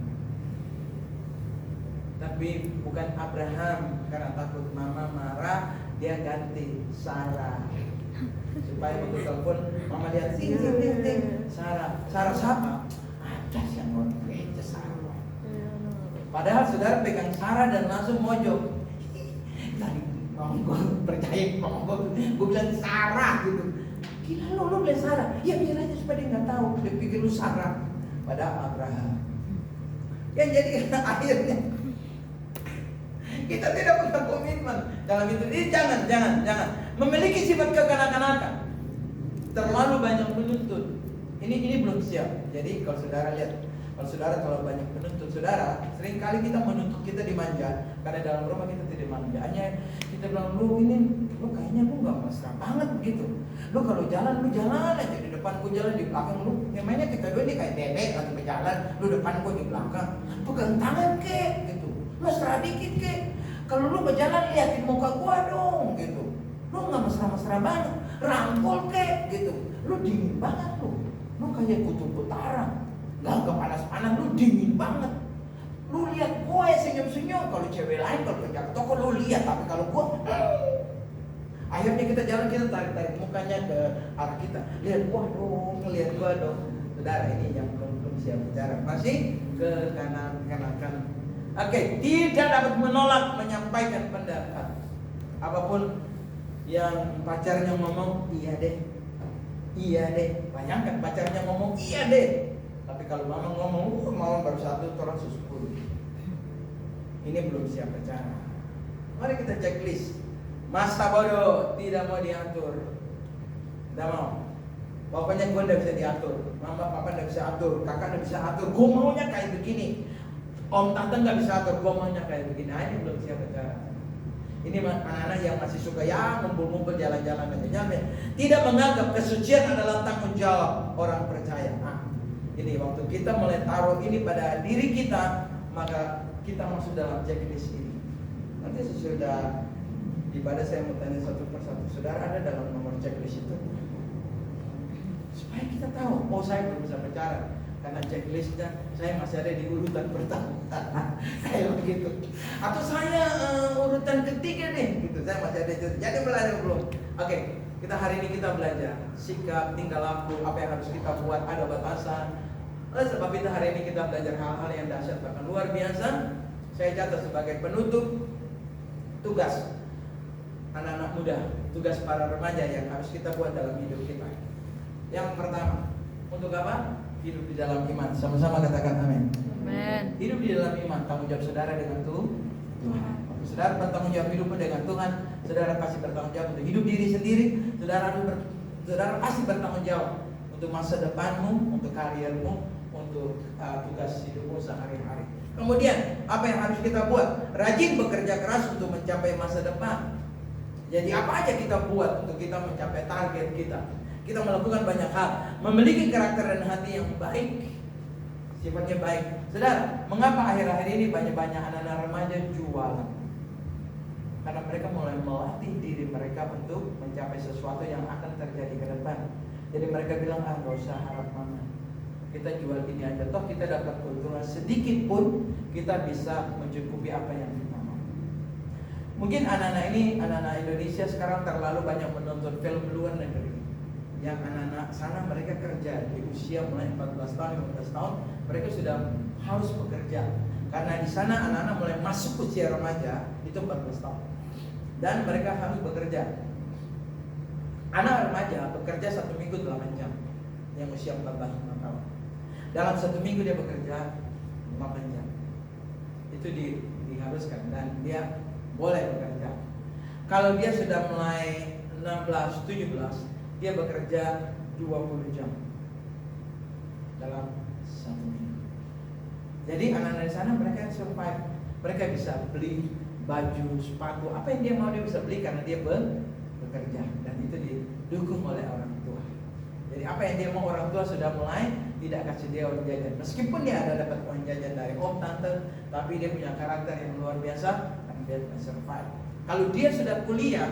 Tapi bukan Abraham karena takut mama marah, dia ganti Sarah. Supaya waktu telepon mama lihat ting. Sarah siapa? Ada yang orang gereja Sarah. Padahal saudara pegang Sarah dan langsung mojok. Tadi gue percaya gue bilang Sarah gitu. Gila lu bilang Sarah. Ya biar aja supaya dia nggak tahu. Dia pikir lu Sarah. Padahal Abraham. Ya jadi akhirnya kita tidak punya komitmen dalam itu. Ini jangan memiliki sifat kekanak-kanakan, terlalu banyak menuntut. Ini belum siap. Jadi kalau saudara lihat, kalau banyak menuntut saudara, seringkali kita menuntut kita dimanja. Karena dalam rumah kita tidak manja. Hanya kita bilang, lu kayaknya lu nggak mesra banget begitu. Lu kalau jalan aja, di depan gua jalan, di belakang lu. Namanya kita dua ini kayak bebek lagi berjalan, lu depan gua di belakang. Pegang tangan kek gitu. Mesra dikit kek. Kalau lu berjalan liatin muka gua dong gitu. Lu nggak mesra-mesra banget, rangkul kek gitu. Lu dingin banget lu kayak kutub utara, nggak panas-panas, lu dingin banget. Lu lihat gua senyum-senyum. Kalau cewek lain kalau kerja ke toko lu lihat, tapi kalau gua akhirnya kita jalan, kita tarik mukanya ke arah kita. Lihat gua dong. Saudara, ini yang belum siap bicara, masih ke kanan. Oke, tidak dapat menolak menyampaikan pendapat. Apapun yang pacarnya ngomong, iya deh. Bayangkan pacarnya ngomong, iya deh. Tapi kalau mama ngomong, mama baru 1, orang 10. Ini belum siap pacaran. Mari kita checklist. Masa bodoh, tidak mau diatur. Tidak mau. Pokoknya gue tidak bisa diatur. Mama, papa tidak bisa atur. Kakak tidak bisa atur. Gue maunya kayak begini. Om tante nggak bisa atur, gue maunya kayak begini. Ini belum siap pacaran. Ini anak-anak yang masih suka ngumpul-ngumpul jalan-jalan aja. Tidak menganggap kesucian adalah tanggung jawab orang percaya. Ini waktu kita mulai taruh ini pada diri kita, maka kita masuk dalam checklist ini. Nanti sesudah ibadah saya mau tanya satu persatu. Saudara ada dalam nomor checklist itu? Supaya kita tahu, saya belum bisa pacaran. Karena checklistnya saya masih ada di urutan pertama. Kayak begitu. Atau saya urutan ketiga nih, gitu. Saya masih ada. Jadi belajar belum? Oke, kita hari ini kita belajar sikap, tingkah laku, apa yang harus kita buat, ada batasan. Oleh sebab itu hari ini kita belajar hal-hal yang dahsyat bahkan luar biasa. Saya catat sebagai penutup tugas anak-anak muda, tugas para remaja yang harus kita buat dalam hidup kita. Yang pertama, untuk apa? Hidup di dalam iman. Sama-sama katakan amin. Amin. Hidup di dalam iman. Tanggung jawab saudara dengan Tuhan. Waktu saudara bertanggung jawab hidupmu dengan Tuhan, saudara pasti bertanggung jawab untuk hidup diri sendiri. Saudara pasti bertanggung jawab untuk masa depanmu, untuk karirmu, untuk tugas hidupmu sehari-hari. Kemudian apa yang harus kita buat? Rajin bekerja keras untuk mencapai masa depan. Jadi apa aja kita buat untuk kita mencapai target kita? Kita melakukan banyak hal, memiliki karakter dan hati yang baik, sifatnya baik. Saudara, mengapa akhir-akhir ini banyak-banyak anak-anak remaja jualan? Karena mereka mulai melatih diri mereka untuk mencapai sesuatu yang akan terjadi ke depan. Jadi mereka bilang, gak usah harap mama, kita jual ini aja, toh kita dapat keuntungan sedikit pun, kita bisa mencukupi apa yang kita mau. Mungkin anak-anak ini, anak-anak Indonesia sekarang terlalu banyak menonton film luar negeri. Yang anak-anak sana mereka kerja di usia mulai 14 tahun, 15 tahun, mereka sudah harus bekerja. Karena di sana anak-anak mulai masuk usia remaja itu 14 tahun. Dan mereka harus bekerja. Anak remaja bekerja 1 minggu 8 jam. Yang usia 14 tahun. Dalam 1 minggu dia bekerja 8 jam. Itu diharuskan dan dia boleh bekerja. Kalau dia sudah mulai 16, 17, dia bekerja 20 jam dalam 1 minggu. Jadi anak-anak di sana mereka survive Mereka bisa beli baju, sepatu, apa yang dia mau dia bisa beli karena dia bekerja, dan itu didukung oleh orang tua. Jadi apa yang dia mau, orang tua sudah mulai tidak kasih dia uang jajan. Meskipun dia ada dapat uang jajan dari om tante, tapi dia punya karakter yang luar biasa karena dia bisa survive. Kalau dia sudah kuliah,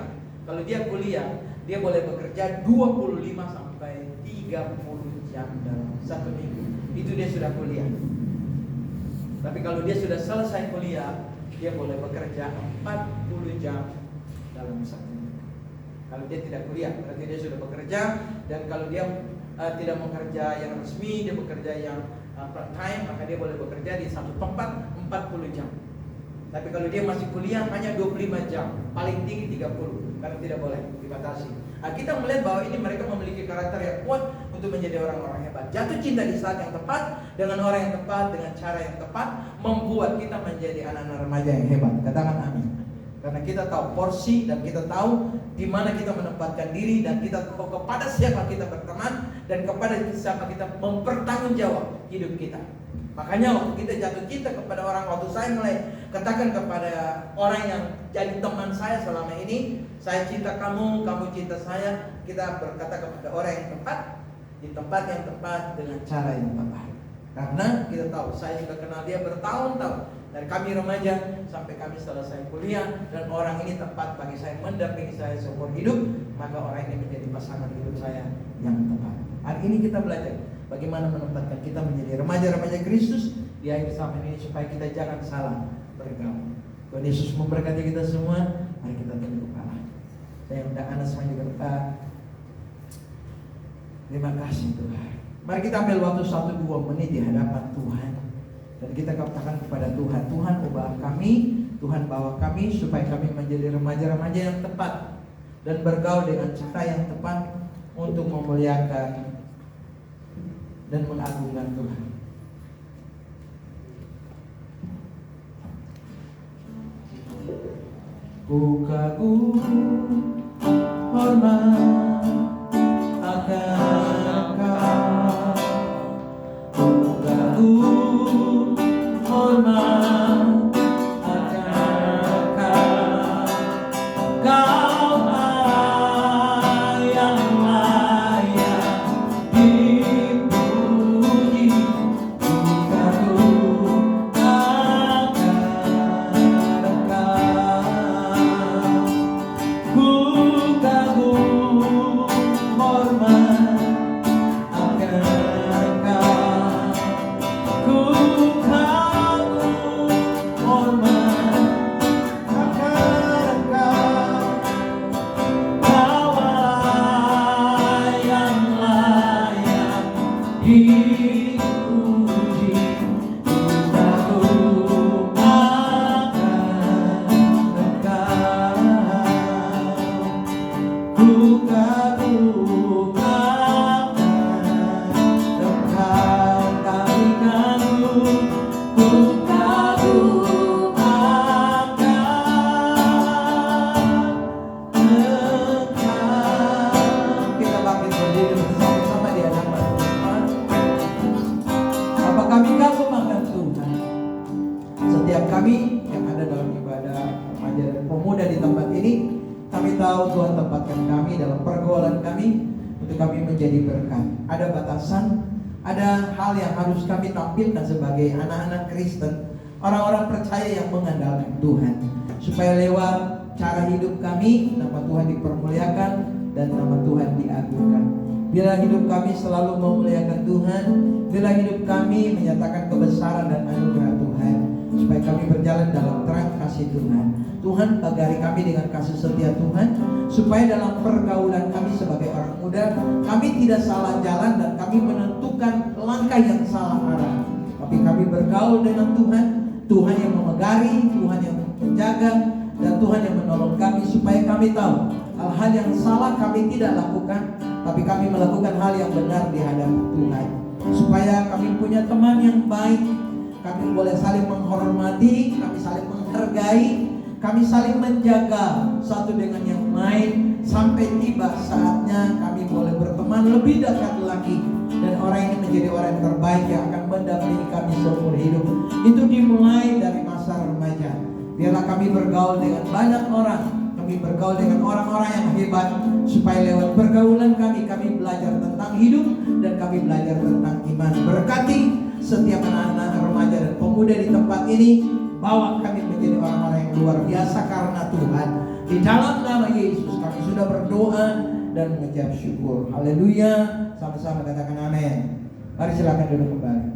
dia boleh bekerja 25 sampai 30 jam dalam satu minggu. Itu dia sudah kuliah. Tapi kalau dia sudah selesai kuliah, dia boleh bekerja 40 jam dalam satu minggu. Kalau dia tidak kuliah, berarti dia sudah bekerja. Dan kalau dia tidak bekerja yang resmi, dia bekerja yang part time, maka dia boleh bekerja di satu tempat 40 jam. Tapi kalau dia masih kuliah hanya 25 jam, paling tinggi 30, karena tidak boleh dibatasi. Kita melihat bahwa ini mereka memiliki karakter yang kuat untuk menjadi orang-orang hebat. Jatuh cinta di saat yang tepat, dengan orang yang tepat, dengan cara yang tepat, membuat kita menjadi anak-anak remaja yang hebat. Katakan amin. Karena kita tahu porsi dan kita tahu di mana kita menempatkan diri, dan kita tahu kepada siapa kita berteman dan kepada siapa kita mempertanggungjawab hidup kita. Makanya waktu kita jatuh cinta kepada orang, waktu saya mulai katakan kepada orang yang jadi teman saya selama ini, saya cinta kamu, kamu cinta saya. Kita berkata kepada orang yang tepat, di tempat yang tepat, dengan cara yang tepat. Karena kita tahu, saya sudah kenal dia bertahun-tahun, dari kami remaja sampai kami selesai kuliah, dan orang ini tepat bagi saya, mendampingi saya seumur hidup. Maka orang ini menjadi pasangan hidup saya yang tepat. Hari ini kita belajar bagaimana menempatkan kita menjadi remaja-remaja Kristus di akhir zaman ini, supaya kita jangan salah bergaul. Tuhan Yesus memberkati kita semua. Mari kita tunduk kepala. Saya undang anak semuanya berdoa. Terima kasih Tuhan. Mari kita ambil waktu 1-2 menit di hadapan Tuhan, dan kita katakan kepada Tuhan, Tuhan ubah kami, Tuhan bawa kami, supaya kami menjadi remaja-remaja yang tepat dan bergaul dengan cara yang tepat untuk memuliakan dan mengagungkan Tuhan. Ku kagum hormat akan Kau, ku kagum hormat akan Kau. Kau Allah yang layak dipuji, ku kagum akan Engkau. Ku kagum hormat akan Engkau. Ku kagum hormat akan Engkau. Kau Allah yang layak dipuji, ku kagum akan Engkau. Ku kagum akan Engkau, kami kagum. Ku kagum akan Engkau. Kita bangkit berdiri bersama-sama di hadapan Tuhan. Apa kami kagum akan Tuhan? Setiap kami yang ada dalam ibadah remaja dan pemuda di tempat ini, kami tahu Tuhan tempatkan kami dalam pergaulan kami untuk kami menjadi berkat. Ada batasan, ada hal yang harus kami tampilkan sebagai anak-anak Kristen, orang-orang percaya yang mengandalkan Tuhan, supaya lewat cara hidup kami nama Tuhan dipermuliakan dan nama Tuhan diagungkan. Bila hidup kami selalu memuliakan Tuhan, bila hidup kami menyatakan kebesaran dan anugerah Tuhan, supaya kami berjalan dalam terang kasih Tuhan. Tuhan pagari kami dengan kasih setia Tuhan, supaya dalam pergaulan kami sebagai orang muda, kami tidak salah jalan dan kami menentukan langkah yang salah arah. Tapi kami bergaul dengan Tuhan, Tuhan yang memegari, Tuhan yang menjaga, dan Tuhan yang menolong kami, supaya kami tahu hal-hal yang salah kami tidak lakukan, tapi kami melakukan hal yang benar di hadapan Tuhan. Supaya kami punya teman yang baik, kami boleh saling menghormati, kami saling menghargai, kami saling menjaga satu dengan yang lain, sampai tiba saatnya kami boleh berteman lebih dekat lagi, dan orang ini menjadi orang yang terbaik yang akan mendampingi kami seumur hidup. Itu dimulai dari masa remaja. remaja. Biarlah kami bergaul dengan banyak orang, kami bergaul dengan orang-orang yang hebat, supaya lewat pergaulan kami belajar tentang hidup dan kami belajar tentang iman. Berkati setiap anak-anak remaja dan pemuda di tempat ini, bawa kami menjadi orang-orang yang luar biasa karena Tuhan. Di dalam nama Yesus kami sudah berdoa dan mengucap syukur. Haleluya. Sama-sama katakan amin. Mari silakan duduk kembali.